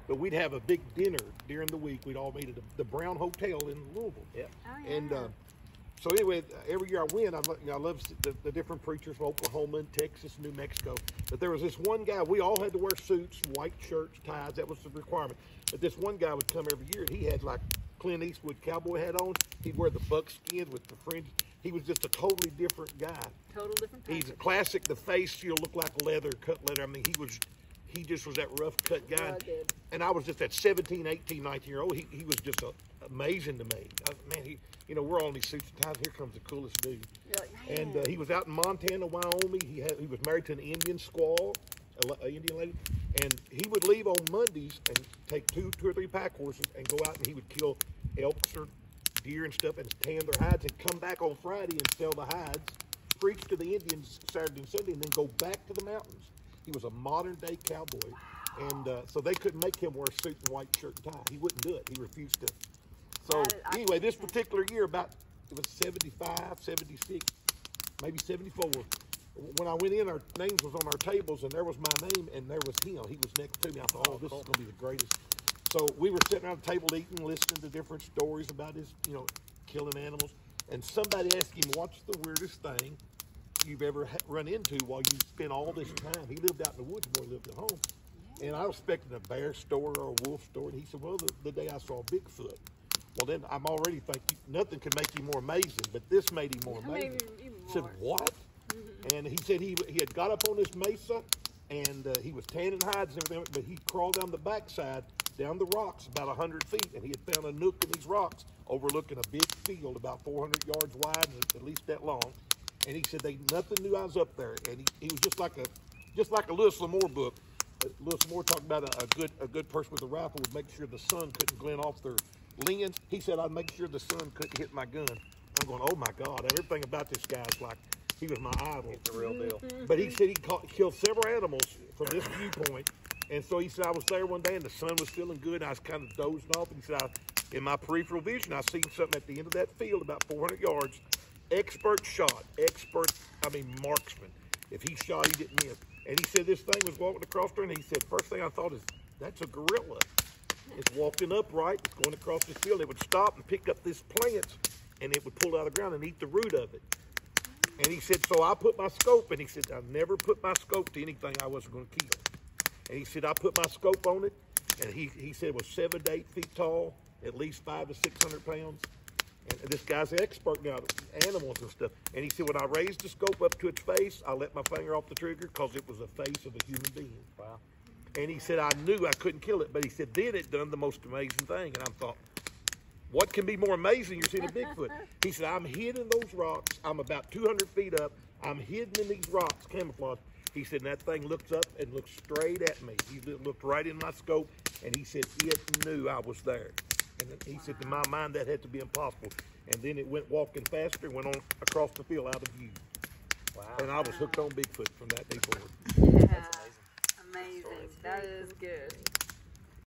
But we'd have a big dinner during the week. We'd all meet at the Brown Hotel in Louisville. Yeah. Oh, yeah. And so anyway, every year I went, I love the different preachers from Oklahoma and Texas and New Mexico. But there was this one guy, we all had to wear suits, white shirts, ties, that was the requirement. But this one guy would come every year, and he had like Clint Eastwood cowboy hat on. He'd wear the buckskin with the fringe. He was just a totally different guy. Total different person. He's a classic, the face, look like leather, cut leather. I mean, he just was that rough cut guy. Rugged. And I was just that 17, 18, 19-year-old. He was just amazing to me. Man, we're all in these suits and ties. Here comes the coolest dude. You're like, man. And he was out in Montana, Wyoming. He was married to an Indian squaw, an Indian lady. And he would leave on Mondays and take two or three pack horses and go out, and he would kill elks or deer and stuff and tan their hides and come back on Friday and sell the hides, preach to the Indians Saturday and Sunday, and then go back to the mountains. He was a modern-day cowboy. And so they couldn't make him wear a suit and white shirt and tie. He wouldn't do it. He refused to. So anyway, this particular year, it was 75, 76, maybe 74. When I went in, our names was on our tables, and there was my name, and there was him. He was next to me. I thought, this is going to be the greatest. So we were sitting around the table eating, listening to different stories about his, killing animals. And somebody asked him, what's the weirdest thing you've ever run into while you spent all this time? He lived out in the woods, boy, lived at home. And I was expecting a bear story or a wolf story. And he said, well, the day I saw Bigfoot. Well, then I'm already thinking nothing could make you more amazing, but this made him more amazing. I said, what? And he said he had got up on this mesa, and he was tanning hides and everything, but he crawled down the backside, down the rocks about 100 feet, and he had found a nook in these rocks overlooking a big field about 400 yards wide and at least that long. And he said nothing knew I was up there. And he was just like a Lewis Lamore book. Lewis Lamore talked about a good person with a rifle would make sure the sun couldn't glint off their lens. He said I'd make sure the sun couldn't hit my gun. I'm going, oh my God! Everything about this guy is like he was my idol. It's the real deal. But he said he killed several animals from this viewpoint. And so he said I was there one day and the sun was feeling good. And I was kind of dozing off, and he said in my peripheral vision I seen something at the end of that field about 400 yards. Expert shot, marksman. If he shot, he didn't miss. And he said this thing was walking across there, and he said, first thing I thought is, that's a gorilla. It's walking upright, it's going across this field. It would stop and pick up this plant, and it would pull out of the ground and eat the root of it. And he said, so I put my scope, and he said, I never put my scope to anything I wasn't going to kill. And he said, I put my scope on it, and he said it was 7 to 8 feet tall, at least 500 to 600 pounds. And this guy's an expert now, animals and stuff. And he said, when I raised the scope up to its face, I let my finger off the trigger because it was the face of a human being. Wow. And he said, I knew I couldn't kill it. But he said, then it done the most amazing thing. And I thought, what can be more amazing? You're seeing a Bigfoot. He said, I'm hidden in those rocks. I'm about 200 feet up. I'm hidden in these rocks, camouflage. He said, and that thing looks up and looks straight at me. He looked right in my scope, and he said, it knew I was there. And he said, to my mind, that had to be impossible. And then it went walking faster, went on across the field out of view. Wow. And I was hooked on Bigfoot from that day forward. Yeah. Amazing. That is good.